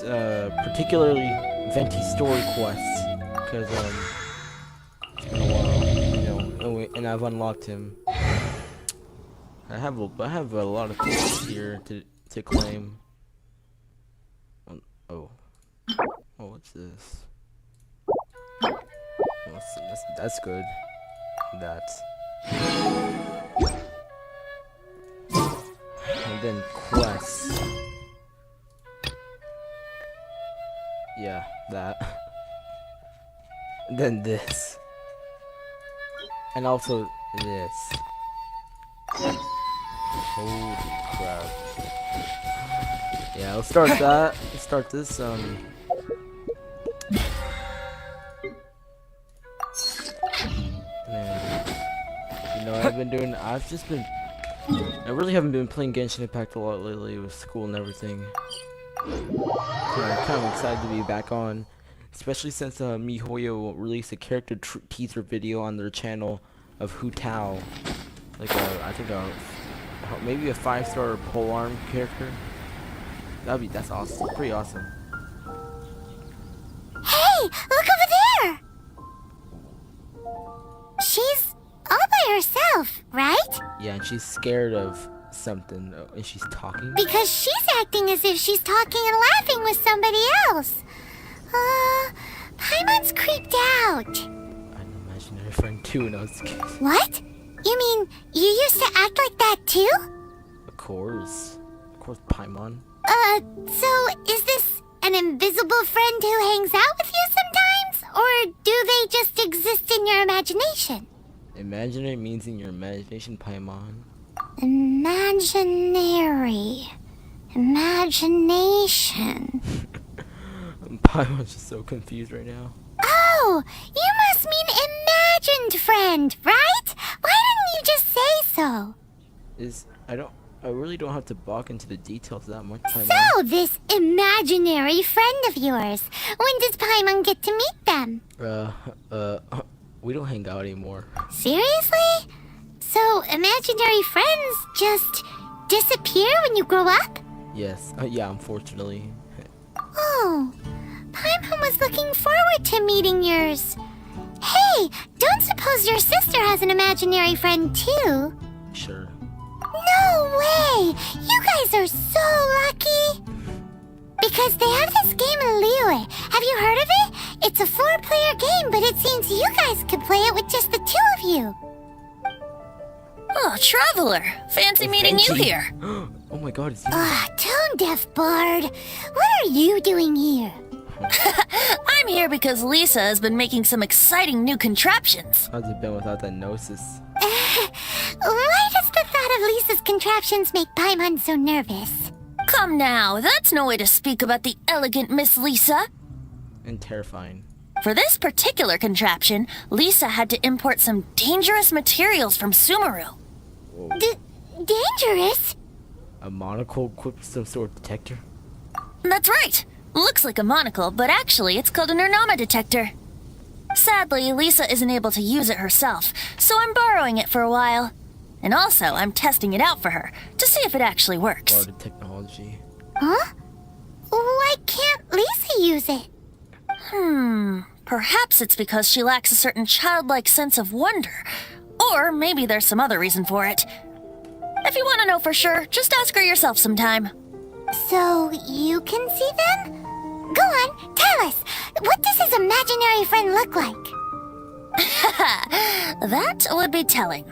particularly Venti Story quests, because it's been a while, and I've unlocked him. I have a lot of things here to claim. Oh, what's this? That's good. And then quests. Yeah, that. And then this. And also this. Holy crap. Yeah, let's start that. Let's start this, man. I really haven't been playing Genshin Impact a lot lately with school and everything. I'm kind of excited to be back on, especially since MiHoYo released a character teaser video on their channel of Hu Tao, like I think maybe a 5-star polearm character. That's awesome, pretty awesome. Hey, look over there! She's all by herself, right? Yeah, and she's scared of something, and she's talking. Because she's acting as if she's talking and laughing with somebody else. Paimon's creeped out. I had an imaginary friend too when I was a kid. What? You mean you used to act like that too? Of course, Paimon. So is this an invisible friend who hangs out with you sometimes? Or do they just exist in your imagination? Imaginary means in your imagination, Paimon. Imagination. Paimon's just so confused right now. Oh, you must mean imagined friend, right? Why didn't you just say so? I really don't have to balk into the details that much, Paimon. So, this imaginary friend of yours, when does Paimon get to meet them? We don't hang out anymore. Seriously? So, imaginary friends just disappear when you grow up? Yes, yeah, unfortunately. Oh, Paimon was looking forward to meeting yours. Hey, don't suppose your sister has an imaginary friend too? Sure. No way! You guys are so lucky! Because they have this game in Liyue. Have you heard of it? It's a 4-player game, but it seems you guys could play it with just the 2 of you. Oh, Traveler! Fancy meeting you here. Oh my god, it's you. Tone-deaf bard. What are you doing here? I'm here because Lisa has been making some exciting new contraptions. How's it been without that gnosis? Why does the thought of Lisa's contraptions make Paimon so nervous? Come now, that's no way to speak about the elegant Miss Lisa. And terrifying. For this particular contraption, Lisa had to import some dangerous materials from Sumeru. Dangerous? A monocle equipped with some sort of detector? That's right. Looks like a monocle, but actually it's called an Ernama detector. Sadly, Lisa isn't able to use it herself, so I'm borrowing it for a while. And also, I'm testing it out for her, to see if it actually works. Borrowed technology. Huh? Why can't Lisa use it? Perhaps it's because she lacks a certain childlike sense of wonder. Or maybe there's some other reason for it. If you want to know for sure, just ask her yourself sometime. So, you can see them? Go on, tell us. What does his imaginary friend look like? That would be telling.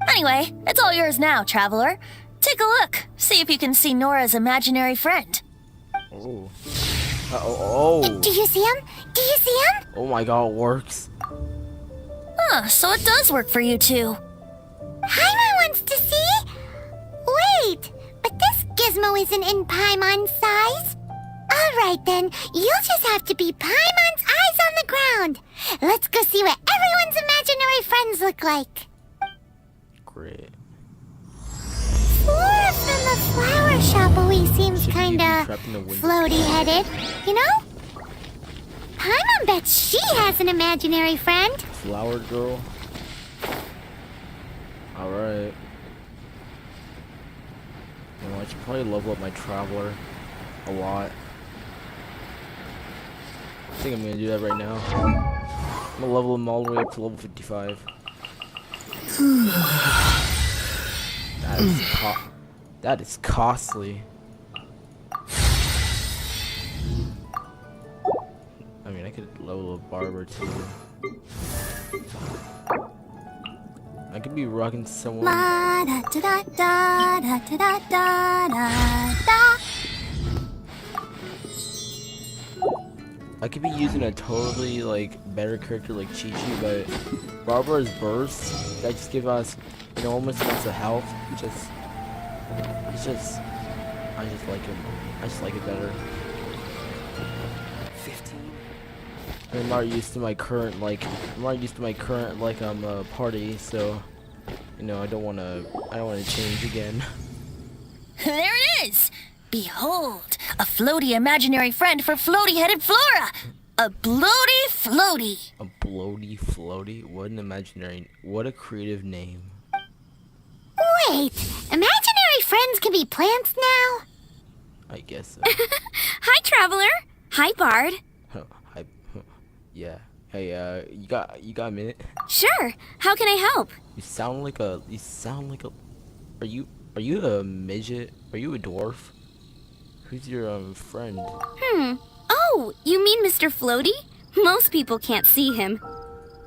Anyway, it's all yours now, Traveler. Take a look. See if you can see Nora's imaginary friend. Oh. Oh. Do you see him? Do you see him? Oh my god, it works. So it does work for you two. Paimon wants to see? Wait, but this gizmo isn't in Paimon's size. Alright then, you'll just have to be Paimon's eyes on the ground. Let's go see what everyone's imaginary friends look like. Great. Flora from the flower shop always seems Should you be kinda trapped in the window? floaty-headed, you know? Paimon bets she has an imaginary friend. Flower girl. Alright. You know, I should probably level up my Traveler a lot. think I'm gonna do that right now. I'm gonna level him all the way up to level 55. That is costly. I mean, I could level a barber too. I could be rocking someone. I could be using a totally like better character like Chi-Chi, but Barbara's burst that just give us, you know, almost amounts of health. I just like it. I just like it better. 15. I'm not used to my current party, so you know I don't wanna change again. There it is! Behold, a floaty imaginary friend for floaty-headed Flora! A bloaty floaty! A bloaty floaty? What a creative name. Wait, imaginary friends can be plants now? I guess so. Hi, Traveler. Hi, Bard. Yeah. Hey, you got a minute? Sure. How can I help? You sound like a. Are you a midget? Are you a dwarf? Who's your friend? Oh, you mean Mr. Floaty? Most people can't see him.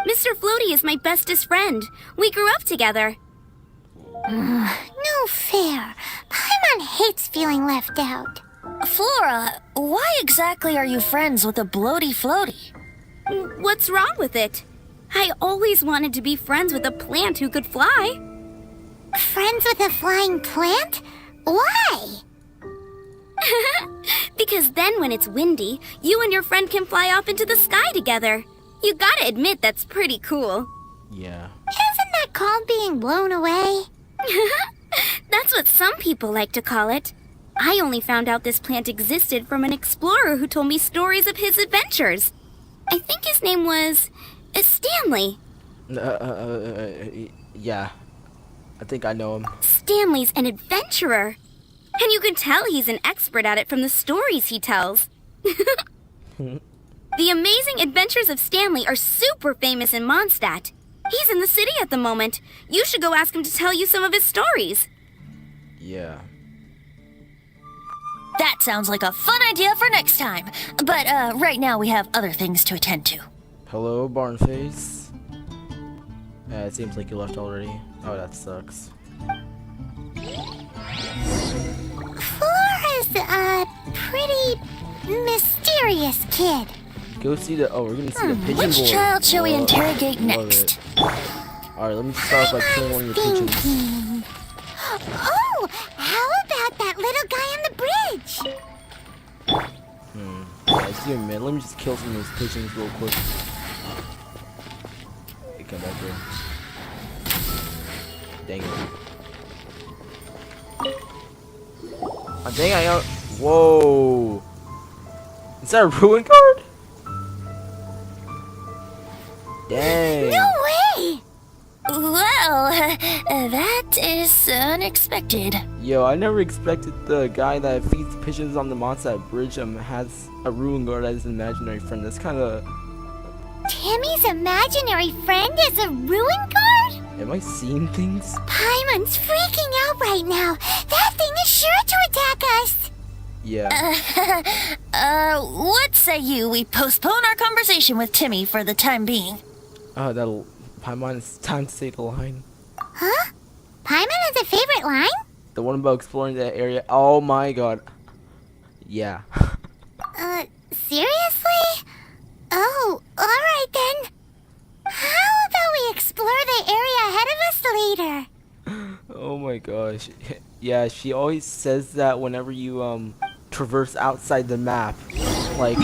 Mr. Floaty is my bestest friend. We grew up together. No fair. Paimon hates feeling left out. Flora, why exactly are you friends with a bloaty floaty? What's wrong with it? I always wanted to be friends with a plant who could fly. Friends with a flying plant? Why? Because then when it's windy, you and your friend can fly off into the sky together. You gotta admit that's pretty cool. Yeah. Isn't that called being blown away? That's what some people like to call it. I only found out this plant existed from an explorer who told me stories of his adventures. I think his name was Stanley. Yeah. I think I know him. Stanley's an adventurer. And you can tell he's an expert at it from the stories he tells. The amazing adventures of Stanley are super famous in Mondstadt. He's in the city at the moment. You should go ask him to tell you some of his stories. Yeah. That sounds like a fun idea for next time. But right now we have other things to attend to. Hello, Barnface. It seems like you left already. Oh, that sucks. Flora's a pretty mysterious kid. Go see the. Oh, we're gonna see the pigeon boy. Which child shall we Love- interrogate love next? it. Alright, let me start by killing one of your pigeons. Thinking. Oh, how about that little guy on the bridge? Yeah, just give me a minute. Let me just kill some of those pigeons real quick. Hey, come back here. Dang it. Oh, dang, I got. Whoa. Is that a ruin card? Dang. No way! Well, that is unexpected. Yo, I never expected the guy that feeds pigeons on the Mondstadt Bridge has a ruin guard as an imaginary friend. That's kind of. Timmy's imaginary friend is a ruin guard? Am I seeing things? Paimon's freaking out right now. That thing is sure to attack us. Yeah. What say you we postpone our conversation with Timmy for the time being? That'll. Paimon, it's time to say the line. Huh? Paimon has a favorite line? The one about exploring that area. Oh my god. Yeah. Seriously? Oh, alright then. How about we explore the area ahead of us later? Oh my gosh. Yeah, she always says that whenever you traverse outside the map. Like,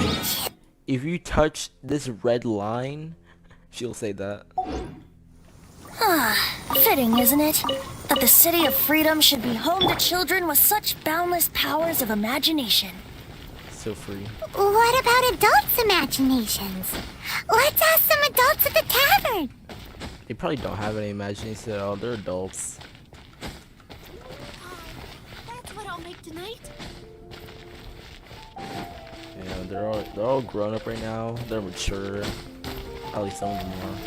if you touch this red line, she'll say that. Fitting, isn't it? That the City of Freedom should be home to children with such boundless powers of imagination. So free. What about adults' imaginations? Let's ask some adults at the tavern. They probably don't have any imagination at all. They're adults. That's what I'll make tonight. Yeah, they're all grown up right now. They're mature. At least some of them are.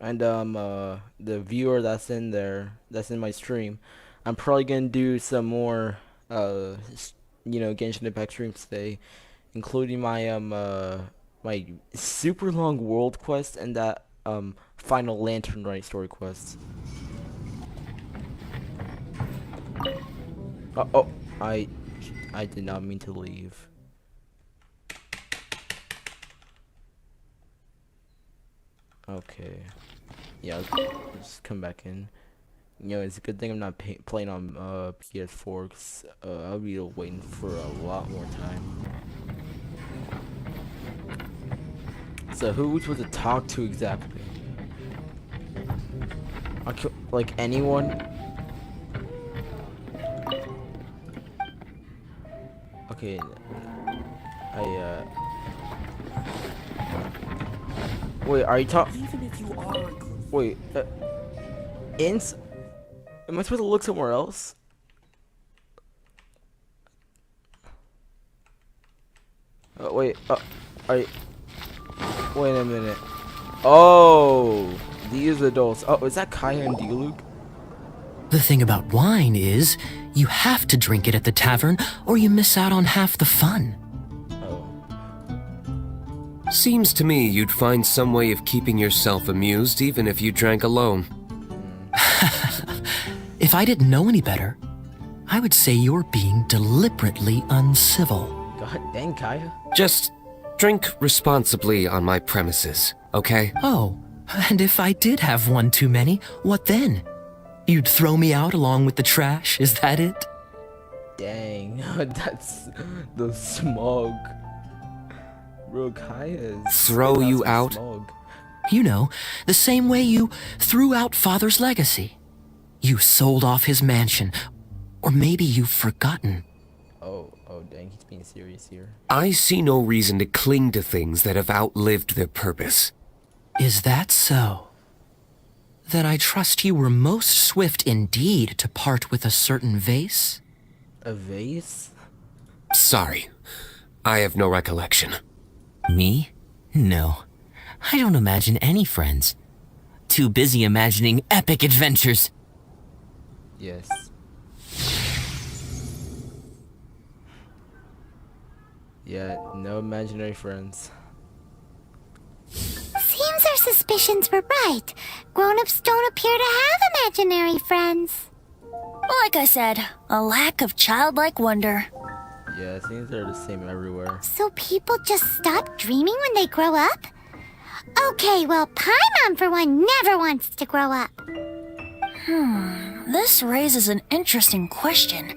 And the viewer that's in there, that's in my stream, I'm probably gonna do some more Genshin Impact streams today, including my my super long world quest and that final lantern right story quest. Oh, I did not mean to leave. Okay. Yeah, just come back in. It's a good thing I'm not playing on PS4, because I'll be waiting for a lot more time. So who was to talk to exactly? Like anyone? Okay. Wait, are you talking? Even if you are. Wait, am I supposed to look somewhere else? Wait, wait a minute. Oh, these adults. Oh, is that Kaya and Diluc? The thing about wine is, you have to drink it at the tavern, or you miss out on half the fun. Seems to me you'd find some way of keeping yourself amused even if you drank alone. If I didn't know any better, I would say you're being deliberately uncivil. God dang, Kaya. Just drink responsibly on my premises, okay? Oh, and if I did have one too many, what then? You'd throw me out along with the trash, is that it? Dang, that's the smog. Bro, Kaya's Throw you out? smog. You know, the same way you threw out Father's legacy. You sold off his mansion, or maybe you've forgotten. Oh, dang, he's being serious here. I see no reason to cling to things that have outlived their purpose. Is that so? Then I trust you were most swift indeed to part with a certain vase? A vase? Sorry, I have no recollection. Me? No. I don't imagine any friends. Too busy imagining epic adventures. Yes. Yeah, no imaginary friends. Seems our suspicions were right. Grown-ups don't appear to have imaginary friends. Like I said, a lack of childlike wonder. Yeah, it seems they're the same everywhere. So people just stop dreaming when they grow up? Okay, well, Paimon, for one, never wants to grow up. This raises an interesting question.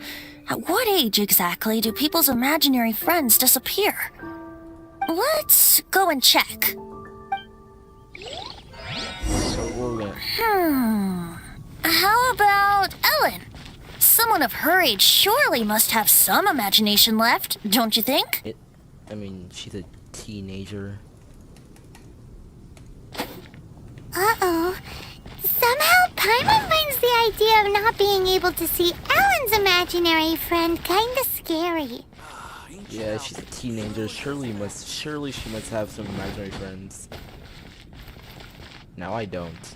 At what age exactly do people's imaginary friends disappear? Let's go and check. So we're gonna... How about Ellen? Someone of her age surely must have some imagination left, don't you think? I mean, she's a teenager. Uh-oh. Somehow Paimon finds the idea of not being able to see Ellen's imaginary friend kinda scary. Yeah, she's a teenager. Surely she must have some imaginary friends. Now I don't.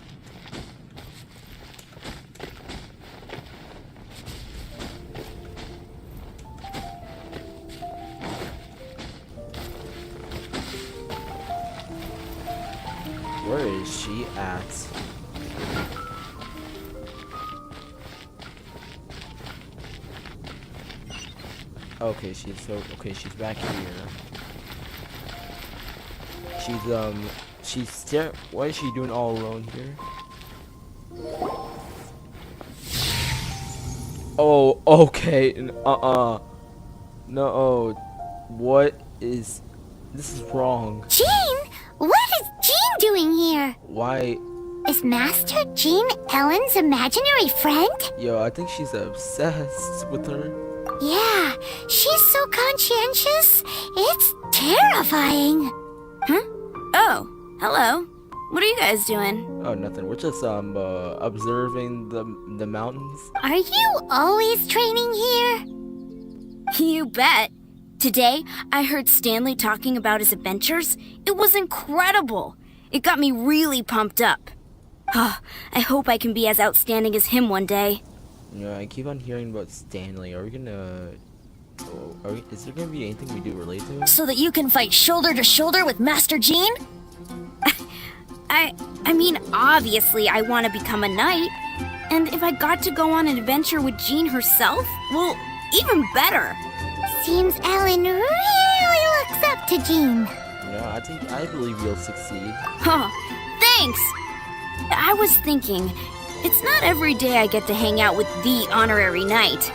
Where is she at? Okay, she's back here. She's still. What is she doing all alone here? Oh, okay. No. What is? This is wrong. Jean? What is Jean doing here? Why? Is Master Jean Ellen's imaginary friend? Yo, I think she's obsessed with her. Yeah, she's so conscientious. It's terrifying. Huh? Oh, hello. What are you guys doing? Oh, nothing. We're just observing the mountains. Are you always training here? You bet. Today, I heard Stanley talking about his adventures. It was incredible. It got me really pumped up. I hope I can be as outstanding as him one day. Yeah, I keep on hearing about Stanley. Are we gonna? Is there gonna be anything we do related to him? So that you can fight shoulder to shoulder with Master Jean? I mean, obviously I want to become a knight. And if I got to go on an adventure with Jean herself, well, even better. Seems Ellen really looks up to Jean. No, I believe you'll succeed. Oh, thanks! I was thinking, it's not every day I get to hang out with the honorary knight.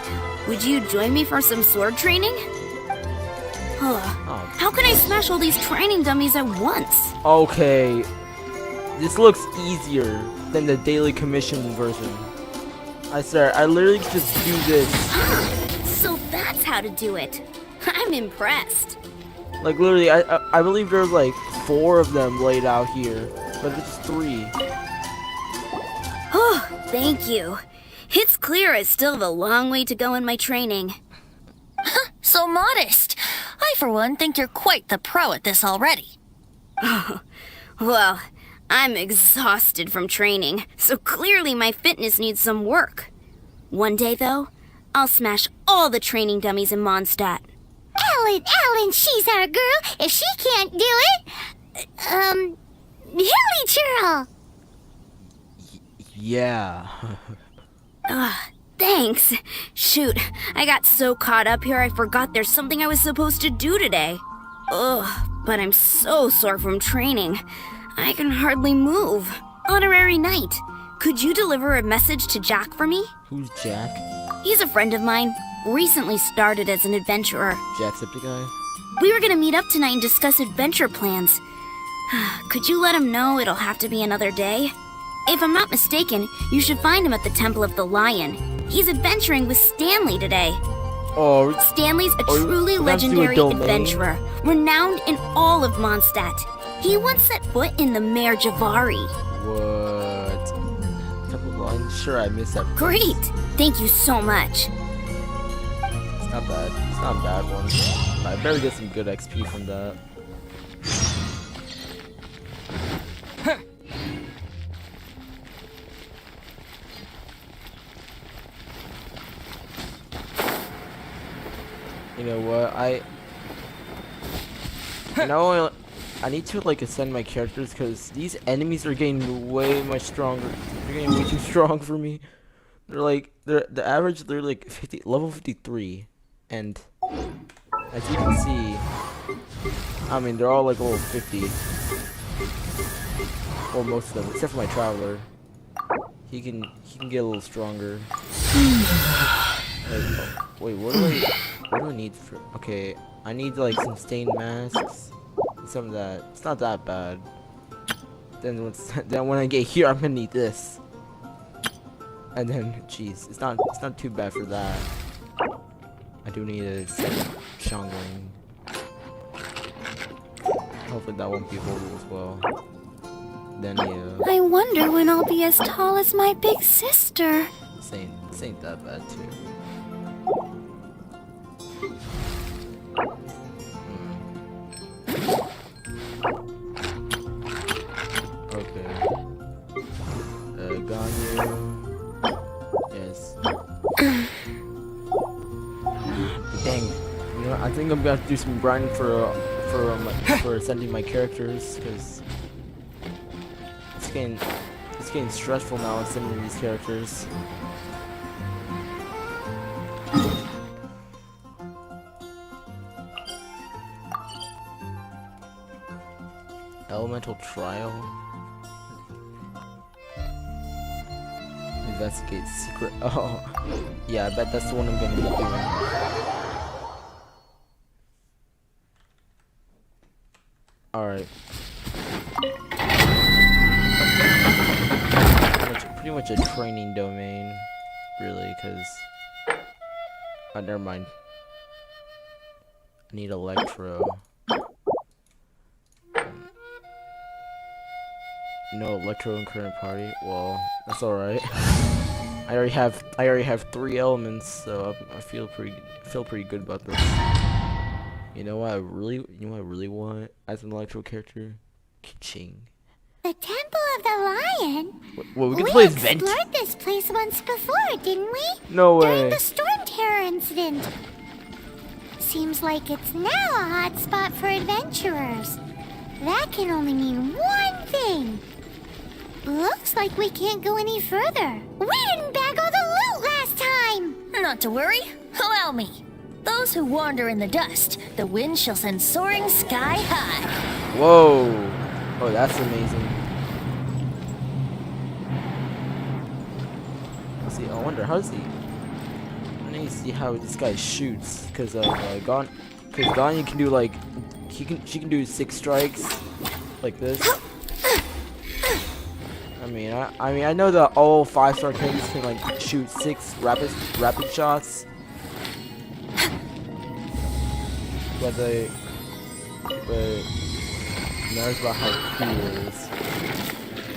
Would you join me for some sword training? How can I smash all these training dummies at once? Okay, this looks easier than the daily commission version. I swear, I literally just do this. So that's how to do it. I'm impressed. Like literally, I believe there's like 4 of them laid out here, but it's 3. Oh, thank you. It's clear I still have a long way to go in my training. So modest. I, for one, think you're quite the pro at this already. Well, I'm exhausted from training, so clearly my fitness needs some work. One day, though, I'll smash all the training dummies in Mondstadt. Ellen, she's our girl. If she can't do it, Hilly Churl. Yeah. Thanks. Shoot, I got so caught up here I forgot there's something I was supposed to do today. Ugh, but I'm so sore from training. I can hardly move. Honorary Knight, could you deliver a message to Jack for me? Who's Jack? He's a friend of mine. Recently started as an adventurer. Jacksepticeye? We were gonna meet up tonight and discuss adventure plans. Could you let him know it'll have to be another day? If I'm not mistaken, you should find him at the Temple of the Lion. He's adventuring with Stanley today. Oh, Stanley's a truly that's to a legendary domain? adventurer, renowned in all of Mondstadt. He once set foot in the Mare Javari. what? Temple of the Lion? Sure, I missed that. Great! Thank you so much. It's not bad. It's not a bad one. I better get some good XP from that. You know what? I need to like ascend my characters because these enemies are getting way much stronger. They're getting way too strong for me. The average they're like level 53, and as you can see, I mean they're all like level 50, or most of them except for my traveler. He can get a little stronger. Wait, what do I need for? Okay, I need like some stained masks, and some of that. It's not that bad. Then when I get here, I'm gonna need this. And then, jeez, it's not too bad for that. I do need a Shangling. Hopefully that won't be horrible as well. Then yeah, I wonder when I'll be as tall as my big sister. this ain't that bad too. Okay. Ganyu. Yes. Dang. You know, I think I'm gonna have to do some grinding for ascending my characters, because it's getting stressful now ascending these characters. Elemental trial. Investigate secret. Oh, yeah. I bet that's the one I'm gonna be doing. All right. Pretty much a training domain, really, because. Oh, never mind. I need Electro. No electro and current party. Well, that's all right. I already have 3 elements, so I feel pretty good about this. You know what I really want as an electro character? Ka-ching. The Temple of the Lion? Well, we can play as Venti. explored this place once before, didn't we? No During way. the Storm Terror incident. Seems like it's now a hot spot for adventurers. That can only mean one thing. Looks like we can't go any further. We didn't bag all the loot last time! Not to worry. Allow me. Those who wander in the dust, the wind shall send soaring sky high. Whoa. Oh, that's amazing. Let's see. I wonder how does he? I need to see how this guy shoots, cause Ganya can do like she can do 6 strikes like this. I know that all 5-star characters can like shoot 6 rapid shots, but matters about how cool it is.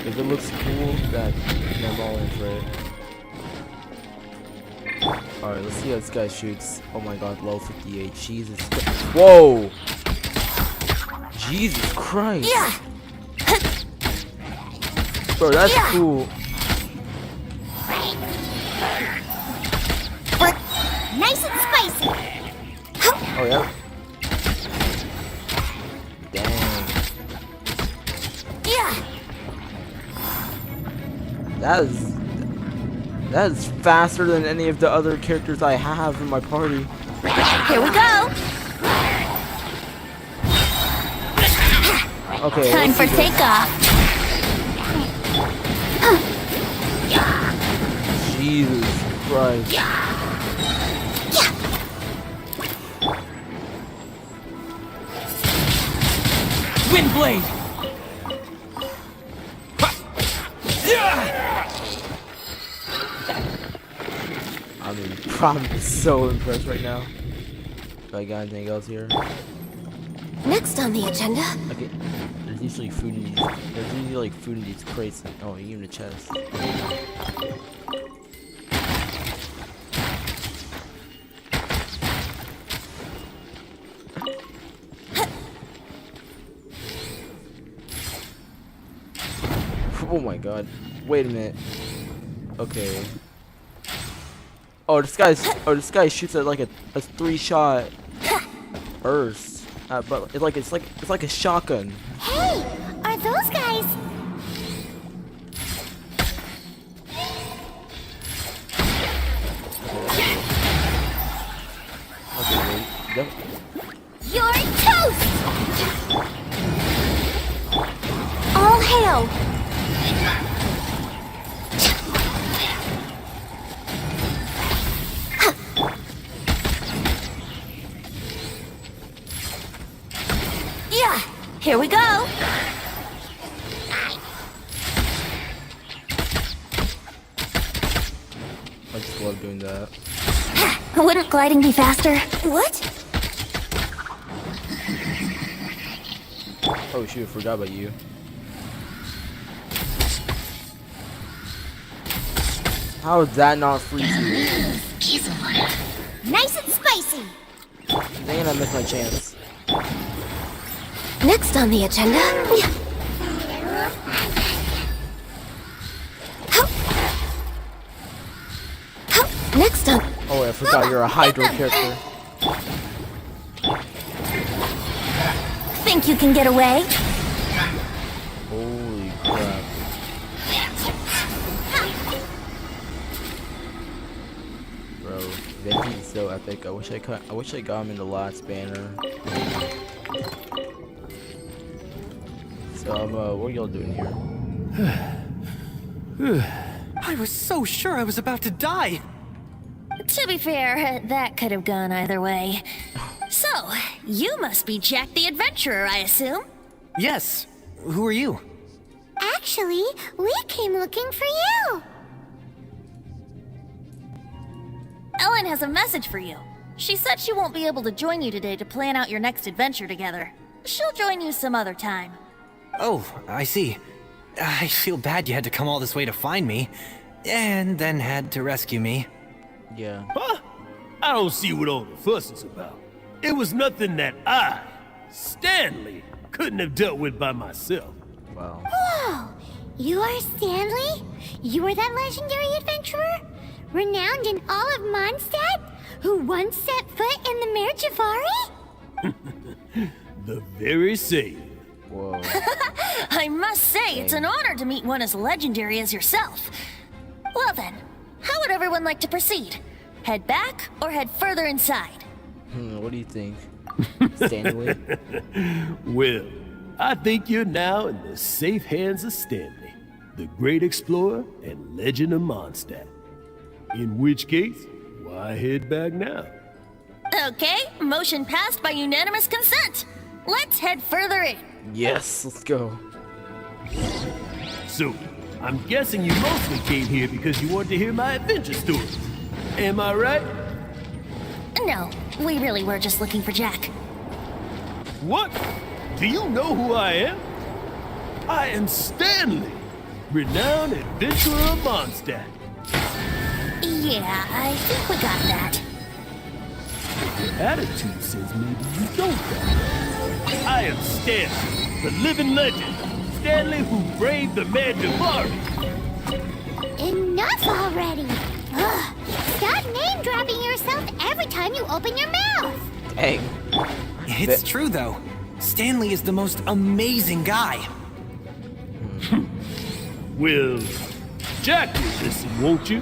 If it looks cool, then I'm all in for it. Alright, let's see how this guy shoots. Oh my god, level 58. Jesus Christ. Whoa! Jesus Christ! Yeah. Bro, that's cool. Nice and spicy! Oh yeah. Dang. Yeah. That is faster than any of the other characters I have in my party. Here we go. Okay. Time for takeoff. Jesus Christ. Windblade! I'm so impressed right now. Do I got anything else here? Next on the agenda. Okay. There's usually food in these. There's usually like food in these crates. Oh, even a chest. Oh my god. Wait a minute. Okay. Oh, this guy shoots at like a 3-shot burst. But it's like a shotgun. Hey, are those guys? Okay, wait. Yep. You're toast! All hail! Yeah. Here we go. I just love doing that. Wouldn't gliding be faster? What? Oh shoot, I forgot about you. How is that not freezing? Nice and spicy! Dang it, I missed my chance. Next on the agenda. Next on. Oh, I forgot you're a Hydro character. Think you can get away? Holy crap. Bro, Venti is so epic. I wish I got him in the last banner. So, what are y'all doing here? I was so sure I was about to die. To be fair, that could have gone either way. So, you must be Jack the Adventurer, I assume? Yes. Who are you? Actually, we came looking for you! Ellen has a message for you. She said she won't be able to join you today to plan out your next adventure together. She'll join you some other time. Oh, I see. I feel bad you had to come all this way to find me, and then had to rescue me. Yeah. Huh? I don't see what all the fuss is about. It was nothing that I, Stanley, couldn't have dealt with by myself. Wow. Whoa! You are Stanley? You are that legendary adventurer? Renowned in all of Mondstadt? Who once set foot in the Mare Javari? The very same. Whoa. I must say, it's an honor to meet one as legendary as yourself. Well then, how would everyone like to proceed? Head back or head further inside? What do you think, Stanley? Well, I think you're now in the safe hands of Stanley, the great explorer and legend of Mondstadt. In which case, why head back now? Okay, motion passed by unanimous consent. Let's head further in. Yes, let's go. So, I'm guessing you mostly came here because you wanted to hear my adventure stories. Am I right? No, we really were just looking for Jack. What? Do you know who I am? I am Stanley, renowned adventurer of Mondstadt. Yeah, I think we got that. Your attitude says maybe you don't got it. I am Stanley, the living legend. Stanley who braved the Mare Javari. Enough already! Ugh. Stop name-dropping yourself every time you open your mouth! Dang. It's true, though. Stanley is the most amazing guy. Well, Jack will listen, won't you?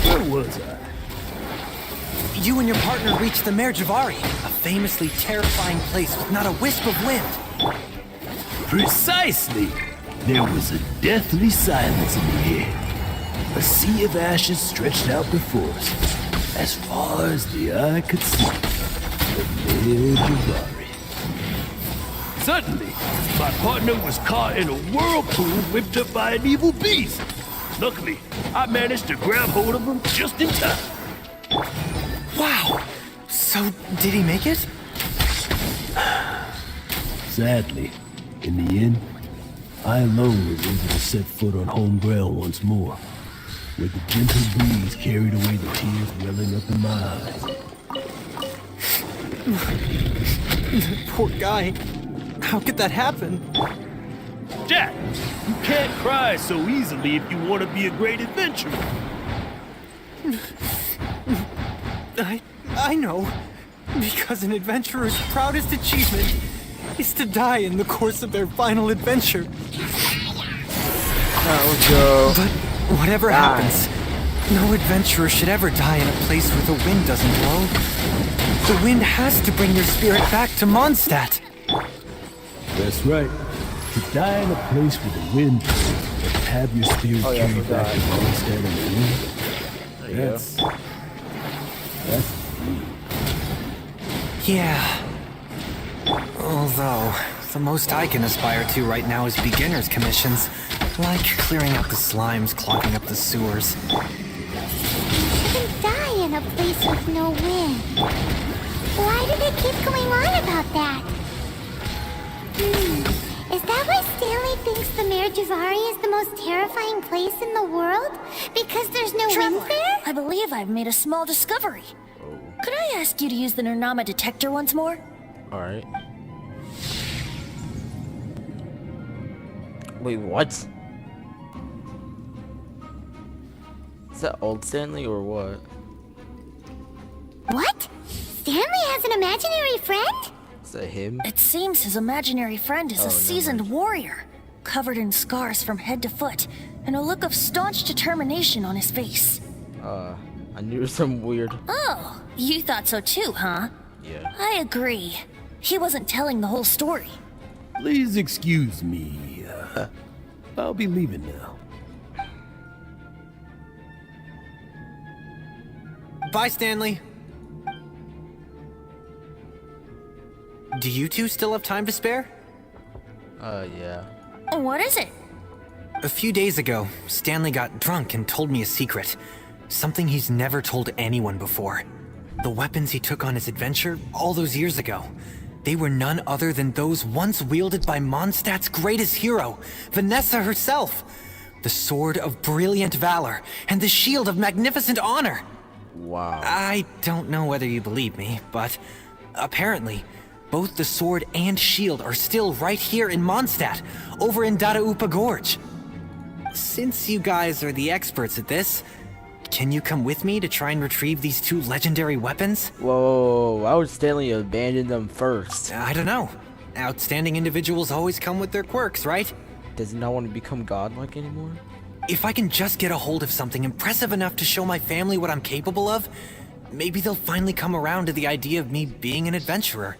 Where was I? You and your partner reached the Mare Javari, a famously terrifying place with not a wisp of wind. Precisely! There was a deathly silence in the air. A sea of ashes stretched out before us, as far as the eye could see. The Mare Javari. Suddenly, my partner was caught in a whirlpool whipped up by an evil beast. Luckily, I managed to grab hold of him just in time. Wow! So, did he make it? Sadly, in the end, I alone was able to set foot on home ground once more, where the gentle breeze carried away the tears welling up in my eyes. Poor guy. How could that happen? Jack, you can't cry so easily if you want to be a great adventurer. I know. Because an adventurer's proudest achievement is to die in the course of their final adventure. Let's go. But whatever happens, no adventurer should ever die in a place where the wind doesn't blow. The wind has to bring their spirit back to Mondstadt. That's right. To die in a place where the wind blows and have your spirit carried back to Mondstadt in the wind. That's Yeah. Although, the most I can aspire to right now is beginner's commissions, like clearing out the slimes clogging up the sewers. You can die in a place with no wind. Why do they keep going on about that? Is that why Stanley thinks the Mare Javari is the most terrifying place in the world? Because there's no wind there? I believe I've made a small discovery. Could I ask you to use the Nernama detector once more? Alright. Wait, what? Is that old Stanley or what? What? Stanley has an imaginary friend? Is that him? It seems his imaginary friend is Oh, a never seasoned warrior, covered in scars from head to foot, and a look of staunch determination on his face. I knew there was some weird. Oh, you thought so too, huh? Yeah. I agree. He wasn't telling the whole story. Please excuse me. I'll be leaving now. Bye, Stanley. Do you two still have time to spare? Yeah. What is it? A few days ago, Stanley got drunk and told me a secret. Something he's never told anyone before. The weapons he took on his adventure all those years ago. They were none other than those once wielded by Mondstadt's greatest hero, Vanessa herself. The sword of brilliant valor and the shield of magnificent honor. Wow. I don't know whether you believe me, but apparently, both the sword and shield are still right here in Mondstadt, over in Dadaupa Gorge. Since you guys are the experts at this, can you come with me to try and retrieve these two legendary weapons? Whoa, why would Stanley abandon them first? I don't know. Outstanding individuals always come with their quirks, right? Does he not want to become godlike anymore? If I can just get a hold of something impressive enough to show my family what I'm capable of, maybe they'll finally come around to the idea of me being an adventurer.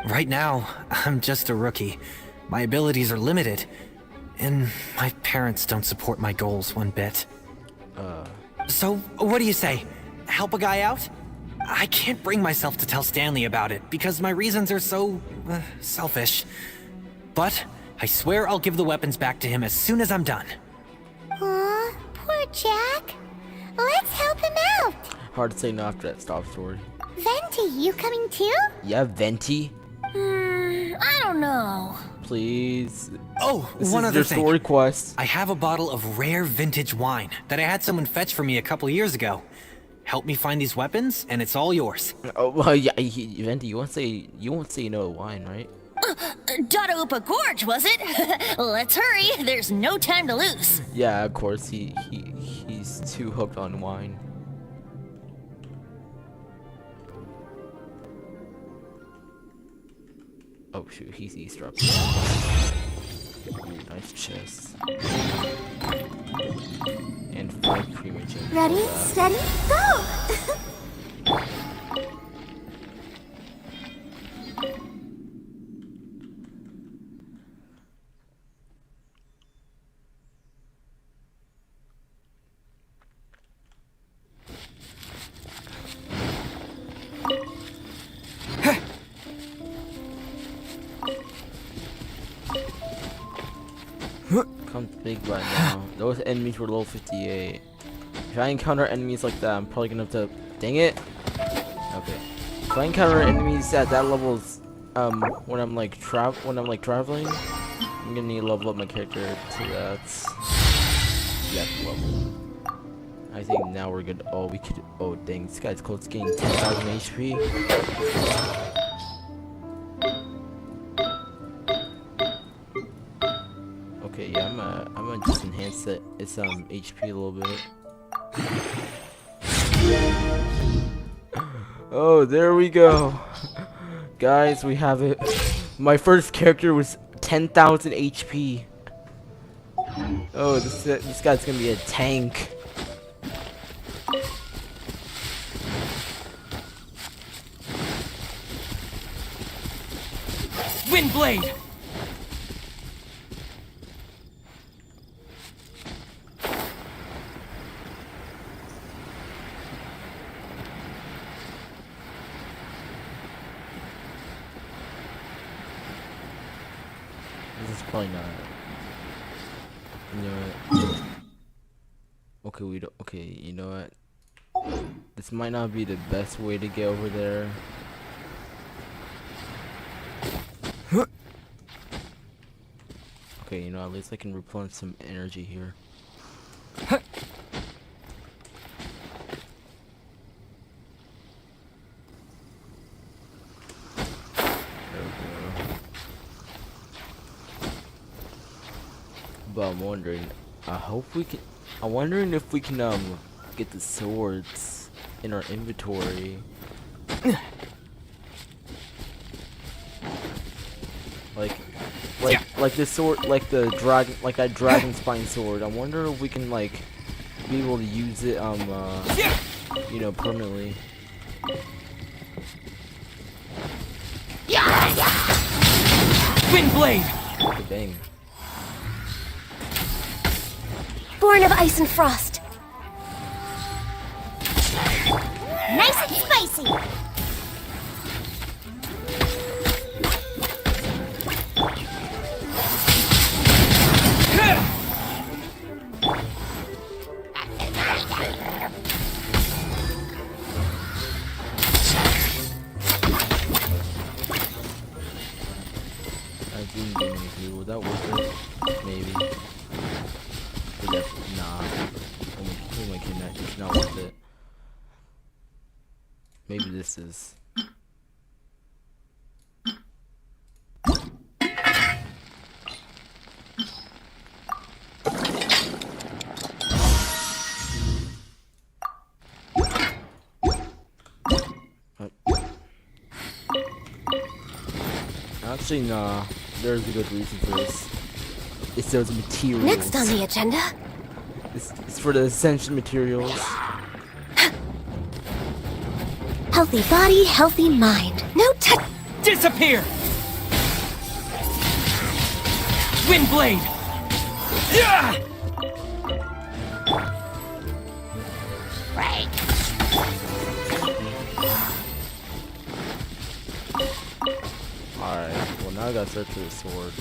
Right now, I'm just a rookie. My abilities are limited, and my parents don't support my goals one bit. So, what do you say? Help a guy out? I can't bring myself to tell Stanley about it, because my reasons are so, selfish. But, I swear I'll give the weapons back to him as soon as I'm done. Aw, poor Jack. Let's help him out. Hard to say no after that stop story. Venti, you coming too? Yeah, Venti? I don't know. Please. Oh, This one is other your thing. story quest. I have a bottle of rare vintage wine that I had someone fetch for me a couple years ago. Help me find these weapons, and it's all yours. Oh, well, yeah, Venti, you won't say no to wine, right? Dadaupa Gorge, was it? Let's hurry. There's no time to lose. Yeah, of course, he's too hooked on wine. Oh shoot, he's eavesdropping. Ooh, nice chest. And 5 premature. Ready, steady, go! Comes big right now. Those enemies were level 58. If I encounter enemies like that, I'm probably gonna have to. Dang it! Okay. If I encounter enemies at that levels, when I'm like traveling, I'm gonna need to level up my character to that level. I think now we're good. Oh, we could. Oh, dang! This guy's close to getting 10,000 HP. Okay, yeah, I'm gonna just enhance its HP a little bit. Oh, there we go. Guys, we have it. My first character was 10,000 HP. Oh, this guy's gonna be a tank. Windblade! This is probably not. You know what? Okay, we don't. Okay, you know what? This might not be the best way to get over there. Okay, you know, at least I can replenish some energy here. But I'm wondering, I'm wondering if we can get the swords in our inventory. like this sword, like the dragon, like that dragon spine sword. I wonder if we can like be able to use it you know, permanently. Windblade! Bang. Born of ice and frost. Nice and spicy. this is. Actually, nah. There's a good reason for this. It's those materials. Next on the agenda. It's for the essential materials. Healthy body, healthy mind. No touch. Disappear! Windblade! Yeah! Alright, well now I gotta search for the sword.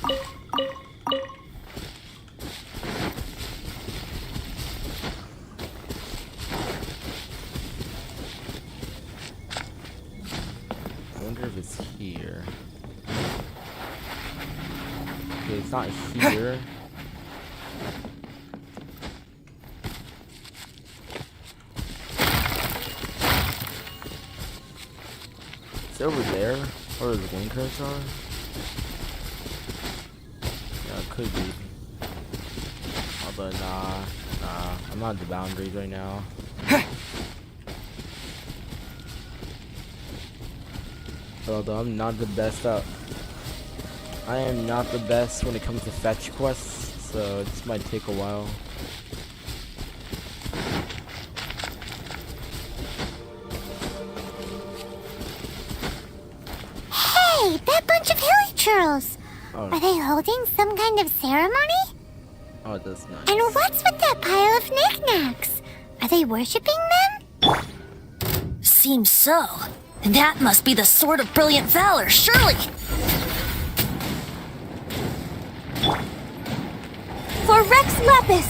I wonder if it's here. Okay, it's not here. It's over there, where the game cards are. Yeah, it could be. Although, nah, I'm not at the boundaries right now. Although I'm not the best up. I am not the best when it comes to fetch quests, so this might take a while. Hey, that bunch of hilly churls. Oh. Are they holding some kind of ceremony? Oh, that's nice. And what's with that pile of knickknacks? Are they worshipping them? Seems so. That must be the Sword of Brilliant Valor, surely! For Rex Lapis!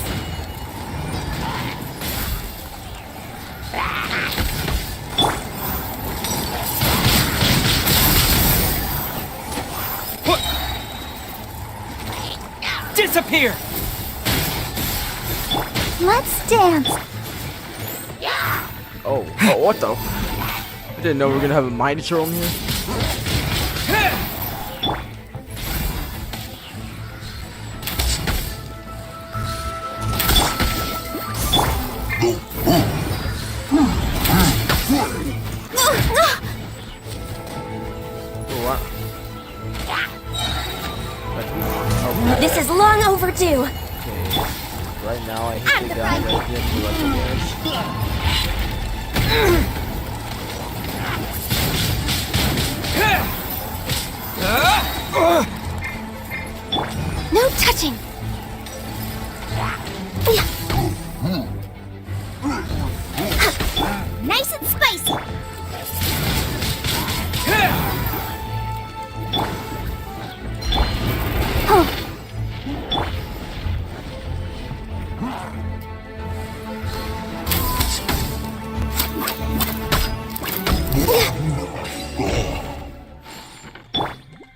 Disappear! Let's dance! Oh, what the? I didn't know we were gonna have a mighty troll in here. This is long overdue! Okay. Right now I hit the down right here for electric damage. No touching! Nice and spicy! Oh.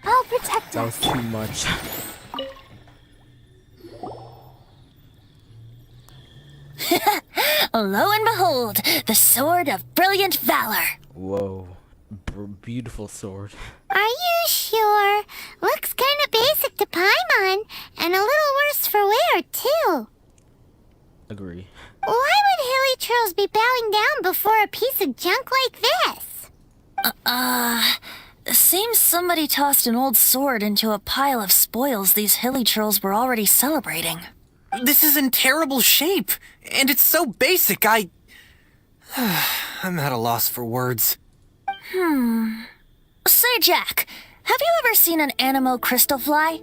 I'll protect That us. was too much. Lo and behold, the Sword of Brilliant Valor. Whoa. Beautiful sword. Are you sure? Looks kinda basic to Paimon, and a little worse for wear, too. Agree. Why would hilly trolls be bowing down before a piece of junk like this? Seems somebody tossed an old sword into a pile of spoils these hilly trolls were already celebrating. This is in terrible shape, and it's so basic, I'm at a loss for words. Say, Jack, have you ever seen an Animo crystal fly?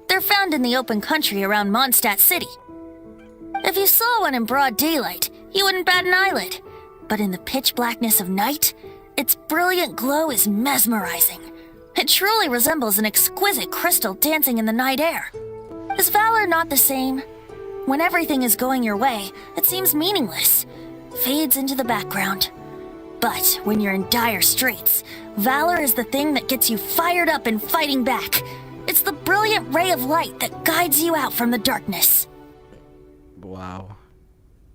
They're found in the open country around Mondstadt City. If you saw one in broad daylight, you wouldn't bat an eyelid. But in the pitch blackness of night, its brilliant glow is mesmerizing. It truly resembles an exquisite crystal dancing in the night air. Is Valor not the same? When everything is going your way, it seems meaningless, fades into the background. But when you're in dire straits, Valor is the thing that gets you fired up and fighting back. It's the brilliant ray of light that guides you out from the darkness. Wow.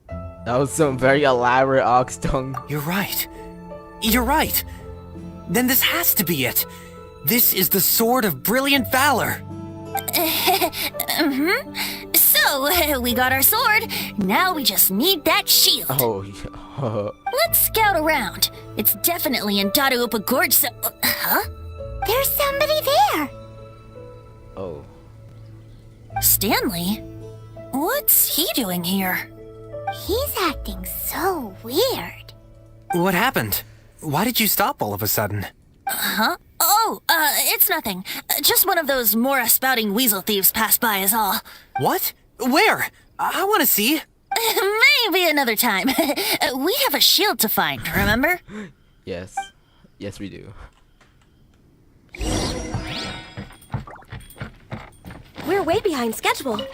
That was some very elaborate ox tongue. You're right. You're right. Then this has to be it. This is the Sword of Brilliant Valor. So, we got our sword. Now we just need that shield. Oh, yeah. Let's scout around. It's definitely in Daraupa Gorge, so... Huh? There's somebody there. Oh. Stanley? What's he doing here? He's acting so weird. What happened? Why did you stop all of a sudden? Huh? Oh, it's nothing. Just one of those Mora spouting weasel thieves passed by is all. What? Where? I want to see. Maybe another time. We have a shield to find, remember? Yes. Yes, we do. We're way behind schedule.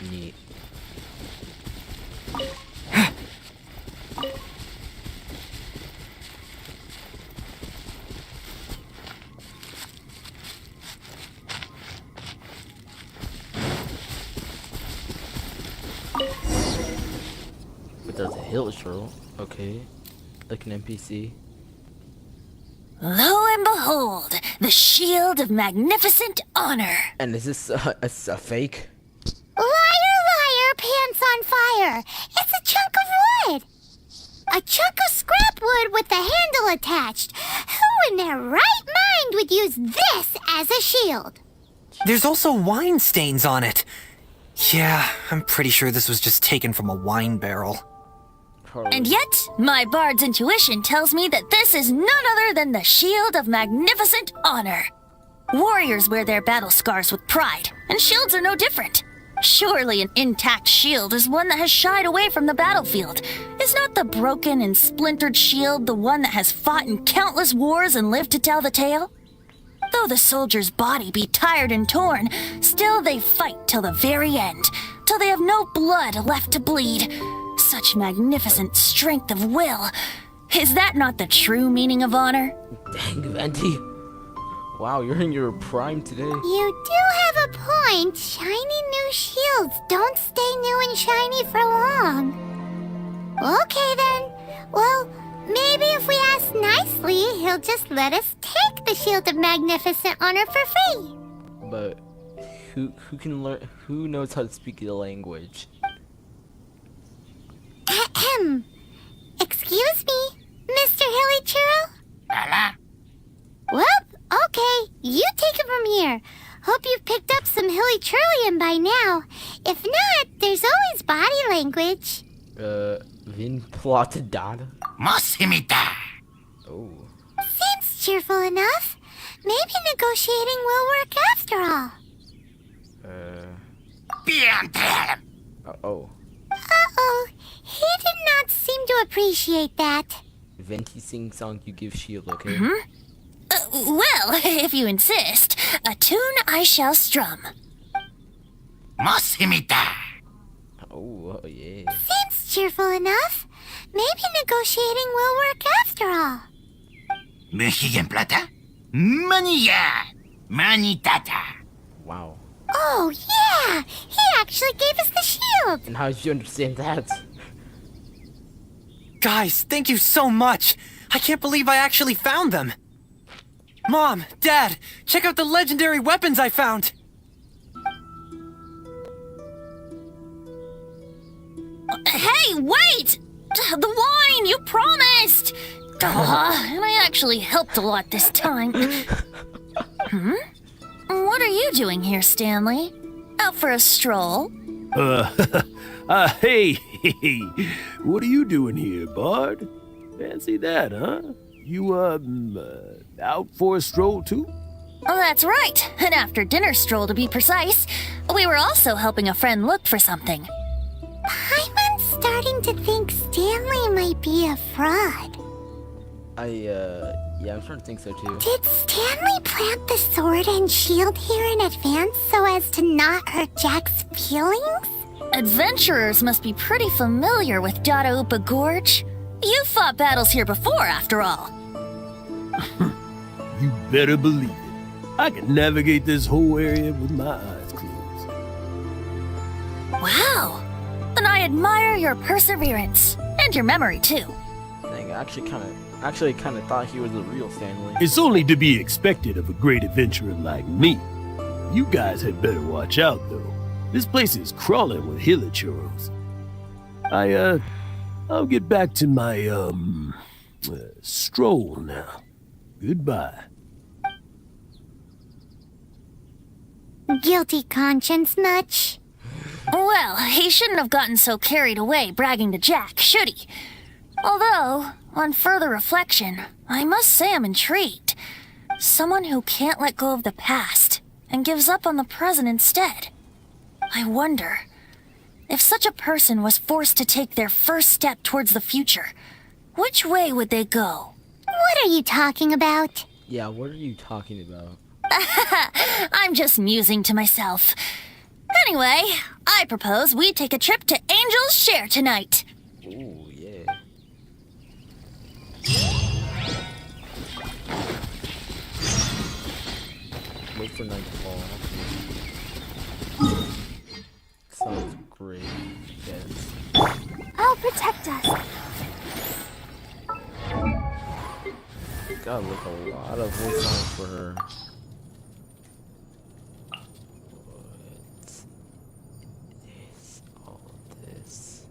Neat. But there's a hill shrill. Okay. Like an NPC. Lo and behold, the shield of magnificent honor. And is this a fake? Liar, liar, pants on fire. It's a chunk of wood. A chunk of scrap wood with the handle attached. Who in their right mind would use this as a shield? There's also wine stains on it. Yeah, I'm pretty sure this was just taken from a wine barrel. And yet, my bard's intuition tells me that this is none other than the shield of magnificent honor. Warriors wear their battle scars with pride, and shields are no different. Surely an intact shield is one that has shied away from the battlefield. Is not the broken and splintered shield the one that has fought in countless wars and lived to tell the tale? Though the soldier's body be tired and torn, still they fight till the very end, till they have no blood left to bleed. Such magnificent strength of will. Is that not the true meaning of honor? Dang, Venti. Wow, you're in your prime today. You do have a point. Shiny new shields don't stay new and shiny for long. Okay then. Well, maybe if we ask nicely, he'll just let us take the Shield of Magnificent Honor for free. But who can learn? Who knows how to speak the language? Ahem. Excuse me, Mr. Hilly Churro? Well, okay, you take it from here. Hope you've picked up some Hilly Churlian by now. If not, there's always body language. Vin Plotadada? Mosimita! Oh. Seems cheerful enough. Maybe negotiating will work after all. Oh. Uh-oh, he did not seem to appreciate that. Venti sing song you give shield, okay? Well, if you insist, a tune I shall strum. Mosimita! Oh, yeah. Seems cheerful enough. Maybe negotiating will work after all. Mexican plata? Manilla! Manitata! Wow. Oh, yeah! He actually gave us the shield! And how did you understand that? Guys, thank you so much! I can't believe I actually found them! Mom, Dad, check out the legendary weapons I found! Hey, wait! The wine, you promised! And I actually helped a lot this time. What are you doing here, Stanley? Out for a stroll? Hey, what are you doing here, Bard? Fancy that, huh? You, out for a stroll too? Oh, that's right. An after-dinner stroll, to be precise. We were also helping a friend look for something. Paimon's starting beginning to think Stanley might be a fraud. Yeah, I'm starting to think so too. Did Stanley plant the sword and shield here in advance so as to not hurt Jack's feelings? Adventurers must be pretty familiar with Dada Upa Gorge. You've fought battles here before, after all. You better believe it. I can navigate this whole area with my eyes closed. Wow. Then I admire your perseverance. And your memory, too. Dang, I actually kind of thought he was the real Stanley. It's only to be expected of a great adventurer like me. You guys had better watch out, though. This place is crawling with hilichurros. I'll get back to my, stroll now. Goodbye. Guilty conscience much? Well, he shouldn't have gotten so carried away bragging to Jack, should he? Although, on further reflection, I must say I'm intrigued. Someone who can't let go of the past and gives up on the present instead. I wonder, if such a person was forced to take their first step towards the future, which way would they go? What are you talking about? Yeah, what are you talking about? I'm just musing to myself. Anyway, I propose we take a trip to Angel's Share tonight. Ooh, yeah. Wait for nightfall. Sounds great. Yes. I'll protect us. Gotta look a lot of voice lines for her. What is all this?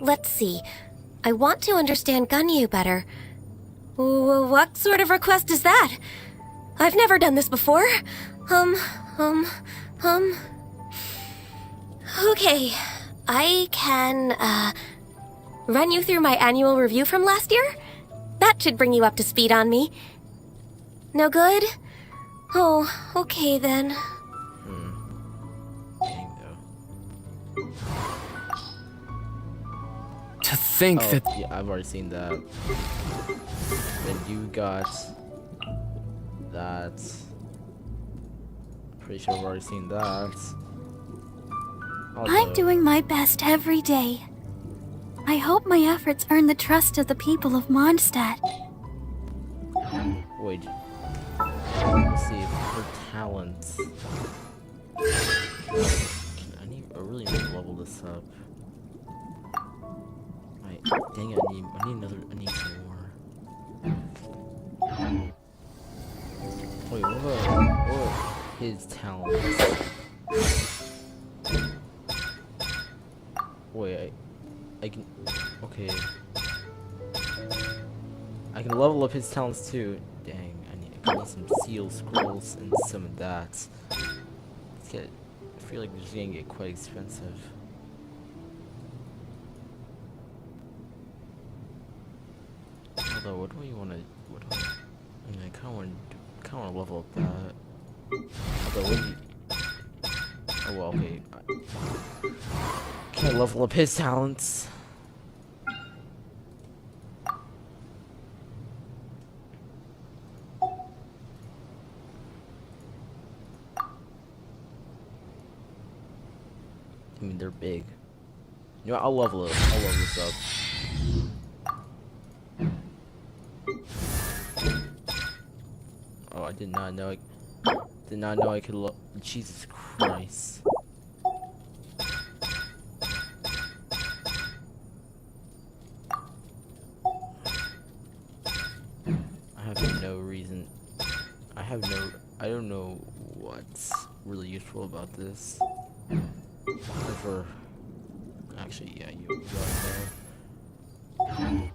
Let's see. I want to understand Gunyu better. What sort of request is that? I've never done this before. Okay. I can, run you through my annual review from last year? That should bring you up to speed on me. No good? Oh, okay then. Dang, though. To think that... Yeah, I've already seen that. Then you got that. Pretty sure I've already seen that. I'm doing my best every day. I hope my efforts earn the trust of the people of Mondstadt. Wait. Let's see her talents. I really need to level this up. Dang it, I need more. Wait, what about his talents? Wait, I can, okay. I can level up his talents too. Dang, I need some seal scrolls and some of that. I feel like this is gonna get quite expensive. Although, what do we want to? I kind of want to level up that. Although, what do you? Oh well, okay. Can't level up his talents. I mean, they're big. You know what, I'll level this up. Oh, I did not know I could Jesus Christ. I don't know what's really useful about this. Actually, yeah, you already know.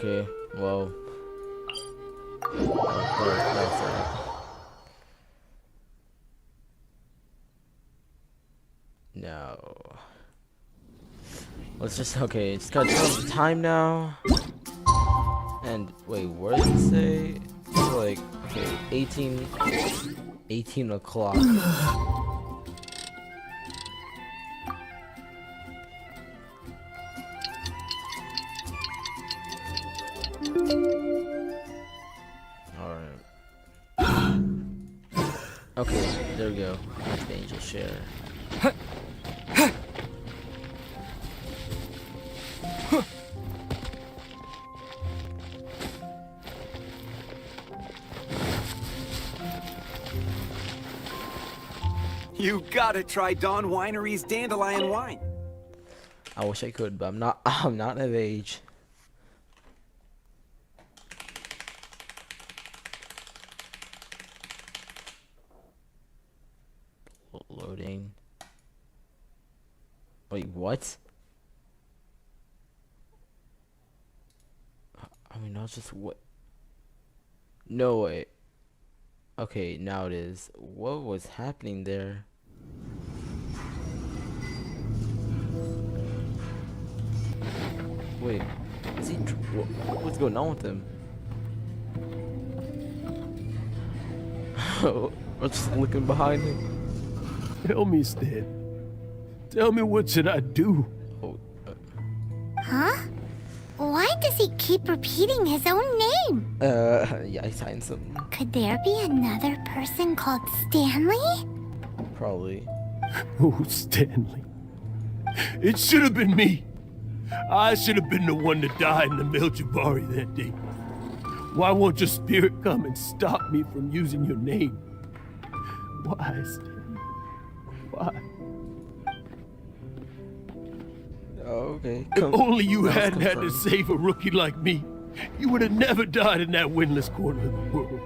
Okay, well. That's no. Let's just, okay, just gotta turn on the time now. And wait, what did it say? It's like, okay, 18 o'clock. Alright. Okay, there we go. The angel share. You gotta try Dawn Winery's dandelion wine. I wish I could, but I'm not of age. Loading. Wait, what? I mean, not just what? No way. Okay, now it is. What was happening there? Wait, is he? What's going on with him? I'm just looking behind him. Tell me, Stan. Tell me, what should I do? Oh, Huh? Why does he keep repeating his own name? Yeah, I signed something. Could there be another person called Stanley? Probably. Oh, Stanley. It should have been me. I should have been the one to die in the Melchivari that day. Why won't your spirit come and stop me from using your name? Why, Stanley? Why? Oh, okay. If only you hadn't had to save a rookie like me, you would have never died in that windless corner of the world.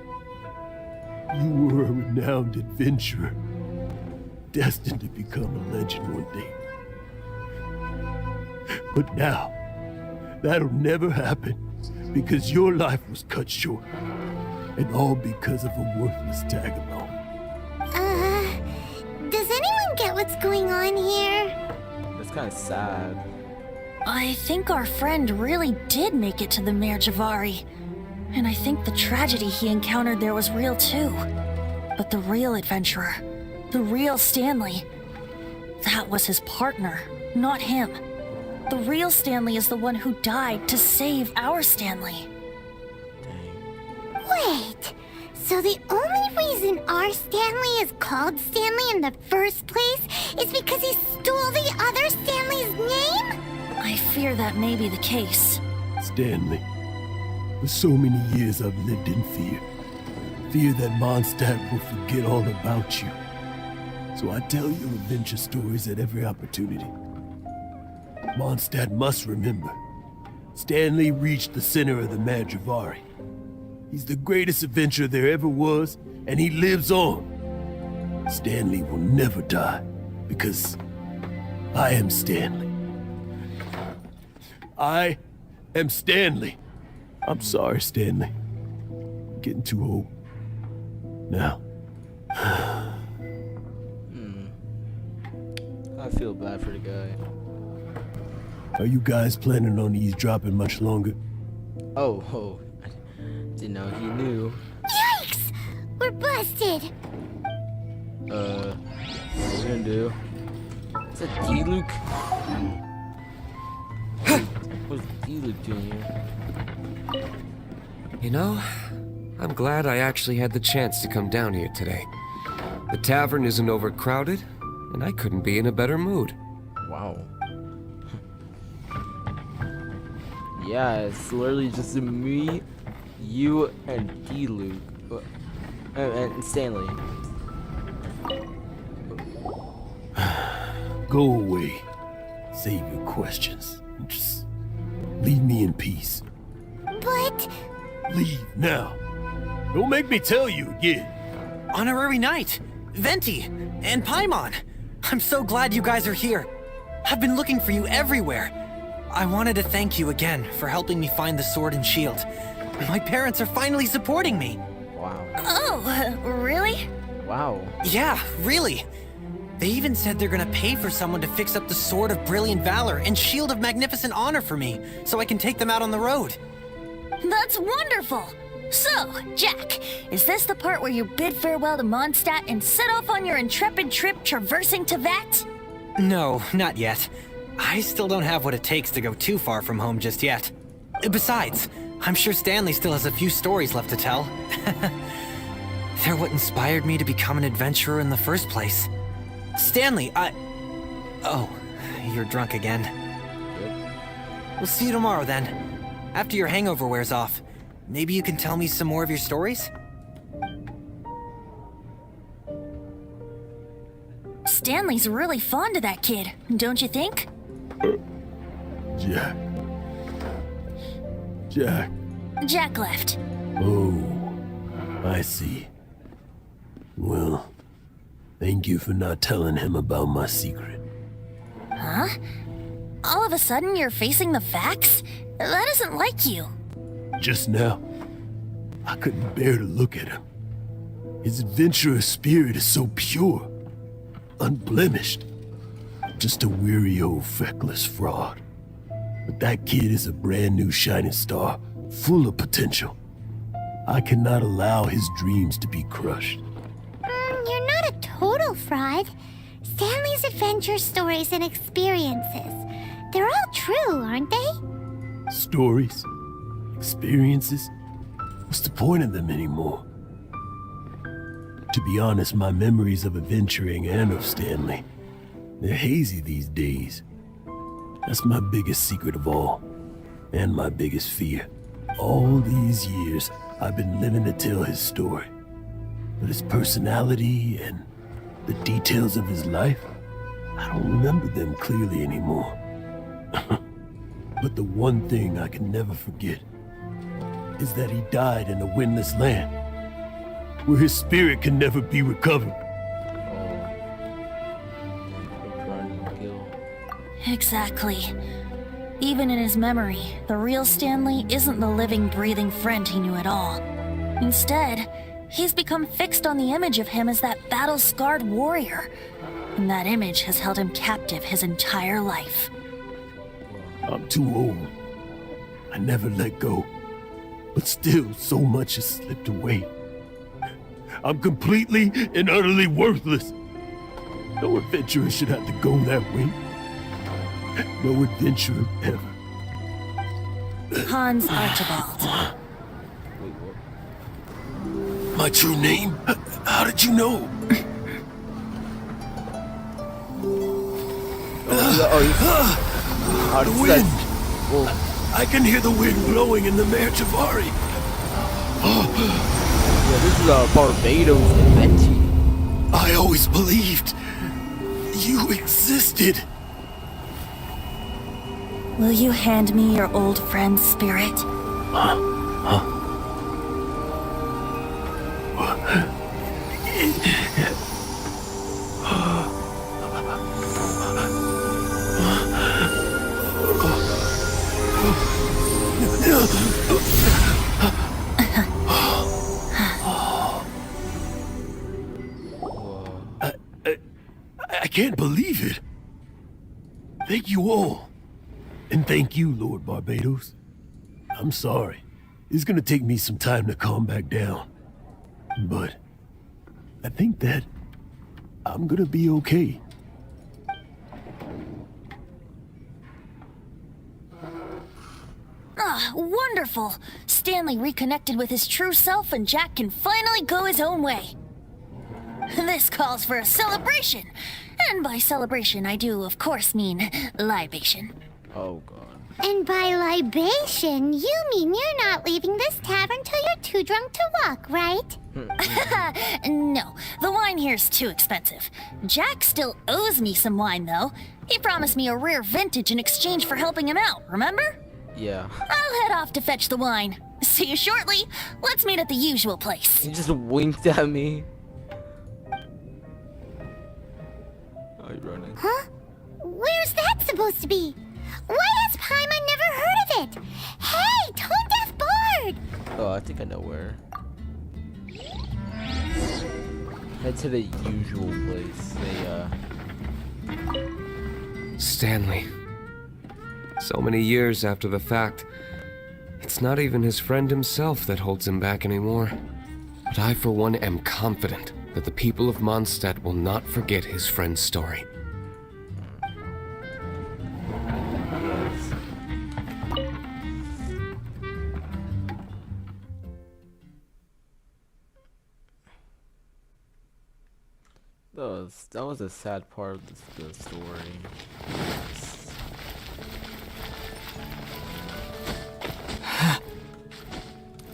You were a renowned adventurer, destined to become a legend one day. But now, that'll never happen, because your life was cut short, and all because of a worthless tag-along. Does anyone get what's going on here? That's kind of sad. I think our friend really did make it to the Mare Javari. And I think the tragedy he encountered there was real too. But the real adventurer, the real Stanley, that was his partner, not him. The real Stanley is the one who died to save our Stanley. Wait, so the only reason our Stanley is called Stanley in the first place is because he stole the other Stanley's name? I fear that may be the case. Stanley, for so many years I've lived in fear. Fear that Mondstadt will forget all about you. So I tell you adventure stories at every opportunity. Mondstadt must remember. Stanley reached the center of the Mare Javari. He's the greatest adventurer there ever was, and he lives on. Stanley will never die, because I am Stanley. I am Stanley. I'm sorry, Stanley. I'm getting too old. Now. I feel bad for the guy. Are you guys planning on eavesdropping much longer? Oh, I didn't know he knew. Yikes! We're busted! What are we gonna do? Is that D-Luke? What's D-Luke doing here? You know, I'm glad I actually had the chance to come down here today. The tavern isn't overcrowded, and I couldn't be in a better mood. Wow. Yeah, it's literally just me, you, and D-Luke. And Stanley. Go away. Save your questions. Just leave me in peace. But... Leave now. Don't make me tell you again. Honorary Knight, Venti, and Paimon. I'm so glad you guys are here. I've been looking for you everywhere. I wanted to thank you again for helping me find the sword and shield. My parents are finally supporting me. Wow. Oh, really? Wow. Yeah, really. They even said they're gonna pay for someone to fix up the Sword of Brilliant Valor and Shield of Magnificent Honor for me, so I can take them out on the road. That's wonderful! So, Jack, is this the part where you bid farewell to Mondstadt and set off on your intrepid trip traversing Tevat? No, not yet. I still don't have what it takes to go too far from home just yet. Besides, I'm sure Stanley still has a few stories left to tell. They're what inspired me to become an adventurer in the first place. Stanley, Oh, you're drunk again. We'll see you tomorrow then. After your hangover wears off. Maybe you can tell me some more of your stories? Stanley's really fond of that kid, don't you think? Jack. Jack. Jack left. Oh, I see. Well, thank you for not telling him about my secret. Huh? All of a sudden you're facing the facts? That isn't like you. Just now, I couldn't bear to look at him. His adventurous spirit is so pure, unblemished. Just a weary old feckless fraud. But that kid is a brand new shining star, full of potential. I cannot allow his dreams to be crushed. You're not a total fraud. Stanley's adventure stories and experiences. They're all true, aren't they? Stories? Experiences? What's the point of them anymore? To be honest, my memories of adventuring and of Stanley, they're hazy these days. That's my biggest secret of all, and my biggest fear. All these years, I've been living to tell his story. But his personality and the details of his life, I don't remember them clearly anymore. But the one thing I can never forget is that he died in a windless land, where his spirit can never be recovered. Exactly. Even in his memory, the real Stanley isn't the living, breathing friend he knew at all. Instead, he's become fixed on the image of him as that battle-scarred warrior. And that image has held him captive his entire life. I'm too old. I never let go. But still, so much has slipped away. I'm completely and utterly worthless. No adventurer should have to go that way. No adventurer ever. Hans Archibald. My true name? How did you know? The wind! I can hear the wind blowing in the Mare Javari. Yeah, this is Barbados and Venti. I always believed you existed. Will you hand me your old friend's spirit? I can't believe it. Thank you all. And thank you, Lord Barbados. I'm sorry. It's gonna take me some time to calm back down. But I think that I'm gonna be okay. Ah, wonderful! Stanley reconnected with his true self and Jack can finally go his own way. This calls for a celebration! And by celebration, I do, of course, mean libation. Oh, God. And by libation, you mean you're not leaving this tavern till you're too drunk to walk, right? No, the wine here's too expensive. Jack still owes me some wine, though. He promised me a rare vintage in exchange for helping him out, remember? Yeah. I'll head off to fetch the wine. See you shortly. Let's meet at the usual place. He just winked at me. Oh, you're running. Huh? Where's that supposed to be? Why has Paimon Oh, I think I know where. Head to the usual place. Stanley. So many years after the fact, it's not even his friend himself that holds him back anymore. But I, for one, am confident that the people of Mondstadt will not forget his friend's story. That was a sad part of the story.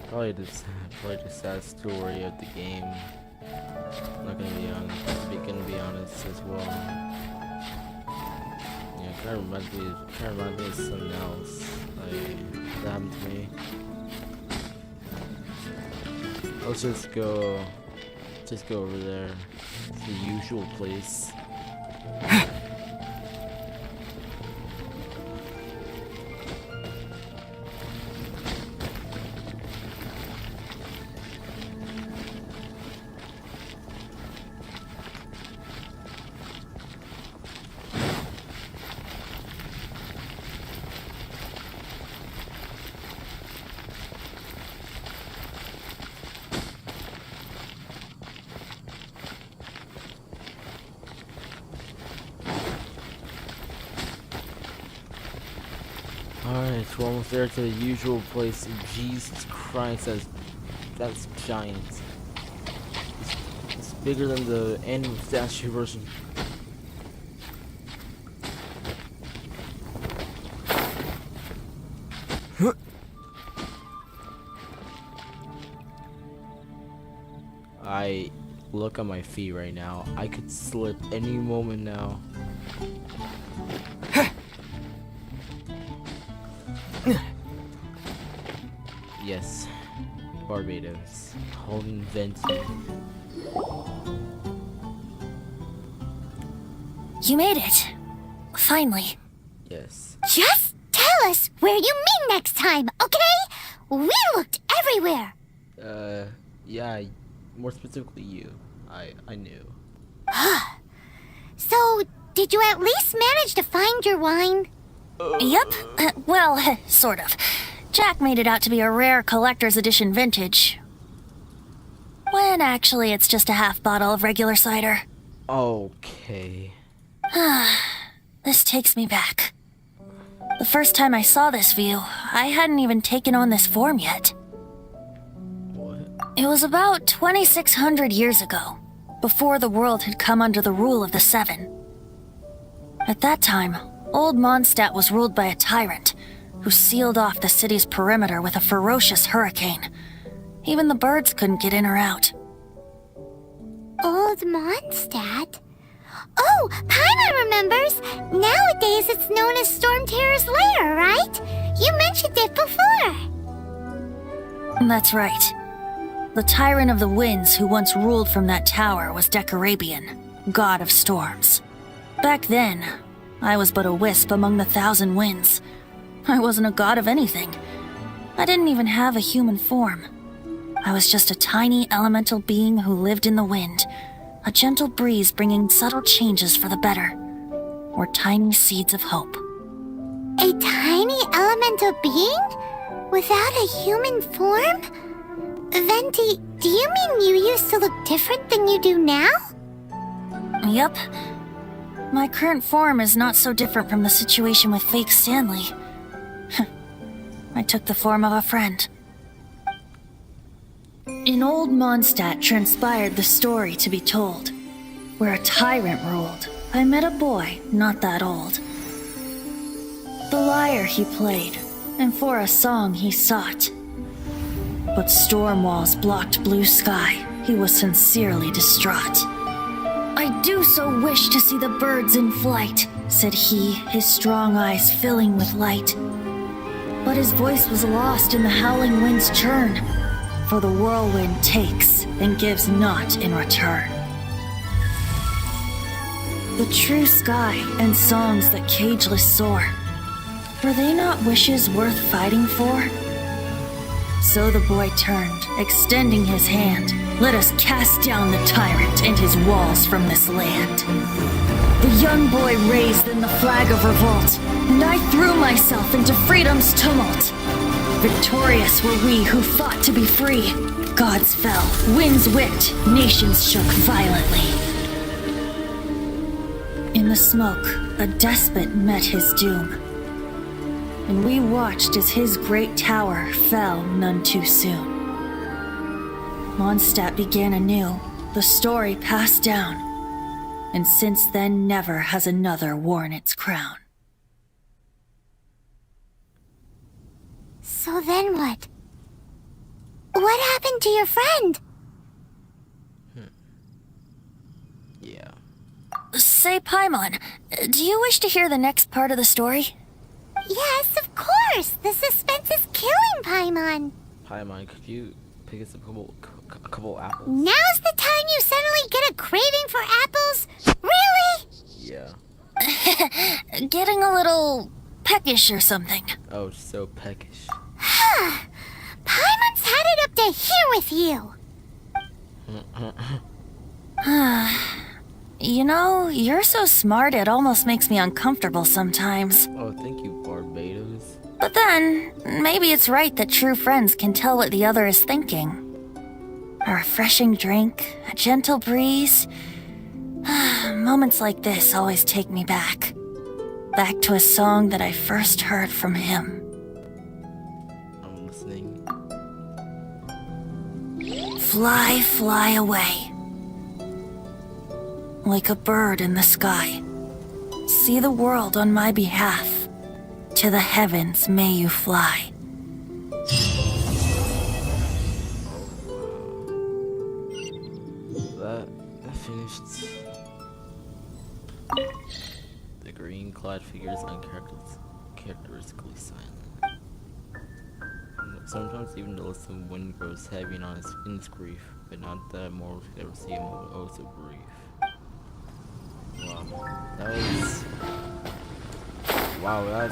Probably the sad story of the game. I'm not gonna be honest as well. Yeah, kind of reminds me of something else like that happened to me. Let's just go over there. It's the usual place. Alright, we're almost there to the usual place. Jesus Christ, that's giant. It's bigger than the animal statue version. I look at my feet right now. I could slip any moment now. Yes, Barbados, holding Venti. You made it. Finally. Yes. Just tell us where you meet next time, okay? We looked everywhere. Yeah, more specifically you. I knew. So, did you at least manage to find your wine? Yep. Well, sort of. Jack made it out to be a rare collector's edition vintage. When actually it's just a half bottle of regular cider. Okay. This takes me back. The first time I saw this view, I hadn't even taken on this form yet. What? It was about 2,600 years ago, before the world had come under the rule of the Seven. At that time, Old Mondstadt was ruled by a tyrant who sealed off the city's perimeter with a ferocious hurricane. Even the birds couldn't get in or out. Old Mondstadt? Oh, Paimon remembers! Nowadays it's known as Storm Terror's lair, right? You mentioned it before. That's right. The tyrant of the winds who once ruled from that tower was Decarabian, god of storms. Back then, I was but a wisp among the thousand winds. I wasn't a god of anything. I didn't even have a human form. I was just a tiny elemental being who lived in the wind, a gentle breeze bringing subtle changes for the better, or tiny seeds of hope. A tiny elemental being? Without a human form? Venti, do you mean you used to look different than you do now? Yep. My current form is not so different from the situation with fake Stanley. I took the form of a friend. In Old Mondstadt transpired the story to be told. Where a tyrant ruled, I met a boy not that old. The lyre he played, and for a song he sought. But storm walls blocked blue sky, he was sincerely distraught. I do so wish to see the birds in flight, said he, his strong eyes filling with light. But his voice was lost in the howling wind's churn, for the whirlwind takes and gives not in return. The true sky and songs that cageless soar, were they not wishes worth fighting for? So the boy turned, extending his hand. Let us cast down the tyrant and his walls from this land. The young boy raised then the flag of revolt, and I threw myself into freedom's tumult. Victorious were we who fought to be free. Gods fell, winds whipped, nations shook violently. In the smoke, a despot met his doom, and we watched as his great tower fell none too soon. Mondstadt began anew, the story passed down, and since then never has another worn its crown. So then what? What happened to your friend? Yeah. Say, Paimon, do you wish to hear the next part of the story? Yes, of course! The suspense is killing Paimon! Paimon, could you pick us a couple apples? Now's the time you suddenly get a craving for apples? Really? Yeah. Getting a little peckish or something. Oh, so peckish. Paimon's had it up to here with you! You know, you're so smart it almost makes me uncomfortable sometimes. Oh, thank you, Barbados. But then, maybe it's right that true friends can tell what the other is thinking. A refreshing drink, a gentle breeze. Moments like this always take me back. Back to a song that I first heard from him. I'm listening. Fly, fly away. Like a bird in the sky. See the world on my behalf. To the heavens may you fly. That finished. The green-clad figure is uncharacteristically silent. Sometimes even the listen wind grows heavy in his grief, but not that mortals could ever see him oh so brief. Wow, that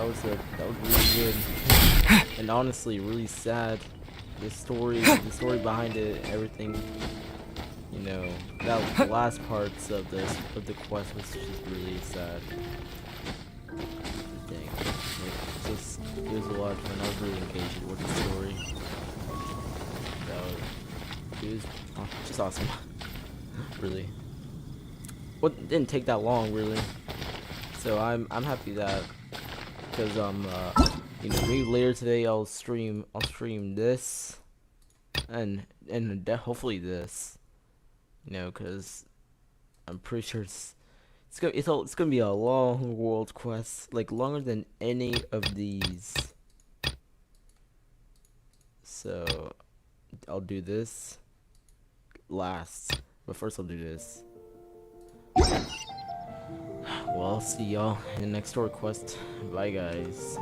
was really good, and honestly really sad. The story behind it, everything. You know, that last parts of the quest was just really sad. Dang, it was a lot of fun. I was really engaged with the story. It was just awesome. Really. Well, it didn't take that long, really. So I'm happy that, because you know, maybe later today I'll stream this, and hopefully this, you know, because I'm pretty sure it's gonna be a long world quest, like longer than any of these. So I'll do this last, but first I'll do this. Well, I'll see y'all in the next story quest. Bye, guys.